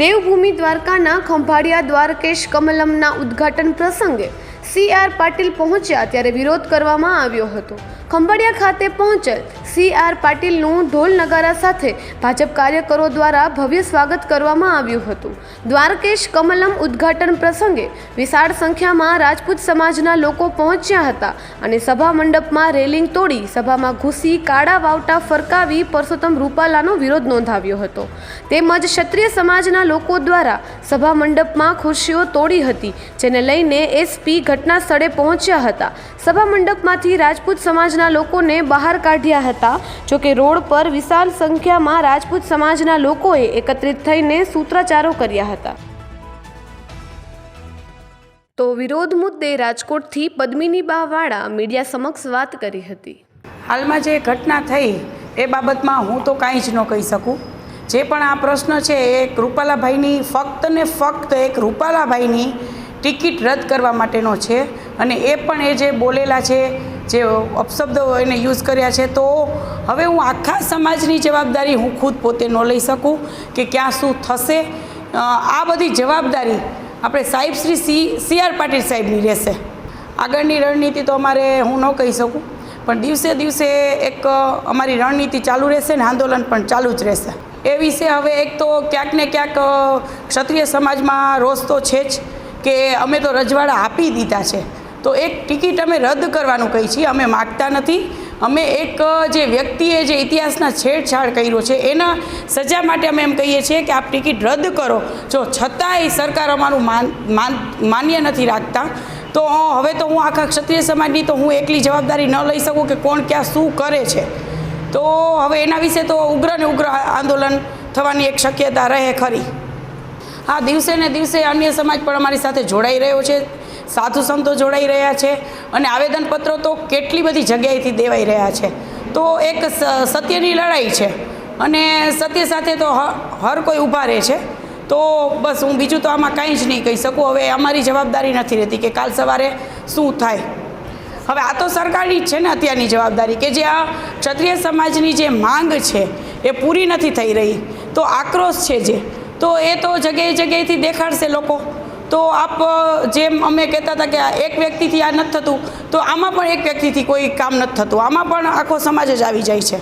દેવભૂમિ દ્વારકાના ખંભાળિયા દ્વારકેશ કમલમના ઉદ્ઘાટન પ્રસંગે CR પાટીલ પહોંચ્યા ત્યારે વિરોધ કરવામાં આવ્યો હતો। ખંભાળિયા ખાતે પહોંચેલ CR પાટીલનું ઢોલ નગારા સાથે ભાજપ કાર્યકરો દ્વારા ભવ્ય સ્વાગત કરવામાં આવ્યું હતું। દ્વારકેશ કમલમ ઉદ્ઘાટન પ્રસંગે વિશાળ સંખ્યામાં રાજપૂત સમાજના લોકો પહોંચ્યા હતા અને સભા મંડપમાં રેલિંગ તોડી સભામાં ઘૂસી કાળા વાવટા ફરકાવી પરસોત્તમ રૂપાલાનો વિરોધ નોંધાવ્યો હતો। તેમજ ક્ષત્રિય સમાજના લોકો દ્વારા સભા મંડપમાં ખુરશીઓ તોડી હતી, જેને લઈને SP ઘટના સ્થળે પહોંચ્યા હતા। સભા મંડપમાંથી રાજપૂત સમાજના લોકોને બહાર કાઢ્યા હતા। જોકે રોડ પર વિશાળ સંખ્યામાં રાજપૂત સમાજના લોકોએ એકત્રિત થઈને સૂત્રોચ્ચારો કર્યા હતા। તો વિરોધ મુદ્દે રાજકોટથી પદ્મિનીબા વાળા મીડિયા સમક્ષ વાત કરી હતી। હાલમાં જે ઘટના થઈ એ બાબતમાં હું તો કાંઈ જ ન કહી શકું। જે પણ આ પ્રશ્ન છે એ રૂપાલાભાઈની ફક્ત ને ફક્ત એક રૂપાલાભાઈની ટિકિટ રદ કરવા માટેનો છે અને એ પણ એ જે બોલેલા છે, જે અપશબ્દો એને યુઝ કર્યા છે, તો હવે હું આખા સમાજની જવાબદારી હું ખુદ પોતે ન લઈ શકું કે ક્યાં શું થશે। આ બધી જવાબદારી આપણે સાહેબ શ્રી CR પાટીલ સાહેબની રહેશે। આગળની રણનીતિ તો અમારે હું ન કહી શકું, પણ દિવસે દિવસે એક અમારી રણનીતિ ચાલુ રહેશે ને આંદોલન પણ ચાલુ જ રહેશે। એ વિશે હવે એક તો ક્યાંક ને ક્યાંક ક્ષત્રિય સમાજમાં રોષ તો છે જ કે અમે તો રજવાડા આપી દીધા છે, તો એક ટિકિટ અમે રદ કરવાનું કહી છીએ। અમે માગતા નથી, અમે એક જે વ્યક્તિએ જે ઇતિહાસના છેડછાડ કર્યો છે એના સજા માટે અમે એમ કહીએ છીએ કે આપ ટિકિટ રદ કરો। જો છતાંય સરકાર અમારું માન્ય નથી રાખતા, તો હવે તો હું આખા ક્ષત્રિય સમાજની તો હું એકલી જવાબદારી ન લઈ શકું કે કોણ ક્યાં શું કરે છે। તો હવે એના વિશે તો ઉગ્ર ને ઉગ્ર આંદોલન થવાની એક શક્યતા રહે ખરી। હા, દિવસે ને દિવસે અન્ય સમાજ પણ અમારી સાથે જોડાઈ રહ્યો છે, સાધુ સંતો જોડાઈ રહ્યા છે અને આવેદનપત્રો તો કેટલી બધી જગ્યાએથી દેવાઈ રહ્યા છે। તો એક સત્યની લડાઈ છે અને સત્ય સાથે તો હર કોઈ ઊભા રહે છે। તો બસ હું બીજું તો આમાં કાંઈ જ નહીં કહી શકું। હવે અમારી જવાબદારી નથી રહેતી કે કાલ સવારે શું થાય। હવે આ તો સરકારની જ છે ને અત્યારની જવાબદારી કે જે આ ક્ષત્રિય સમાજની જે માંગ છે એ પૂરી નથી થઈ રહી, તો આક્રોશ છે જે, તો એ તો જગ્યાએ જગ્યાએથી દેખાડશે લોકો। તો આપ જેમ અમે કહેતા હતા કે એક વ્યક્તિથી આ નથી થતું, તો આમાં પણ એક વ્યક્તિથી કોઈ કામ નથી થતું, આમાં પણ આખો સમાજ જ આવી જાય છે।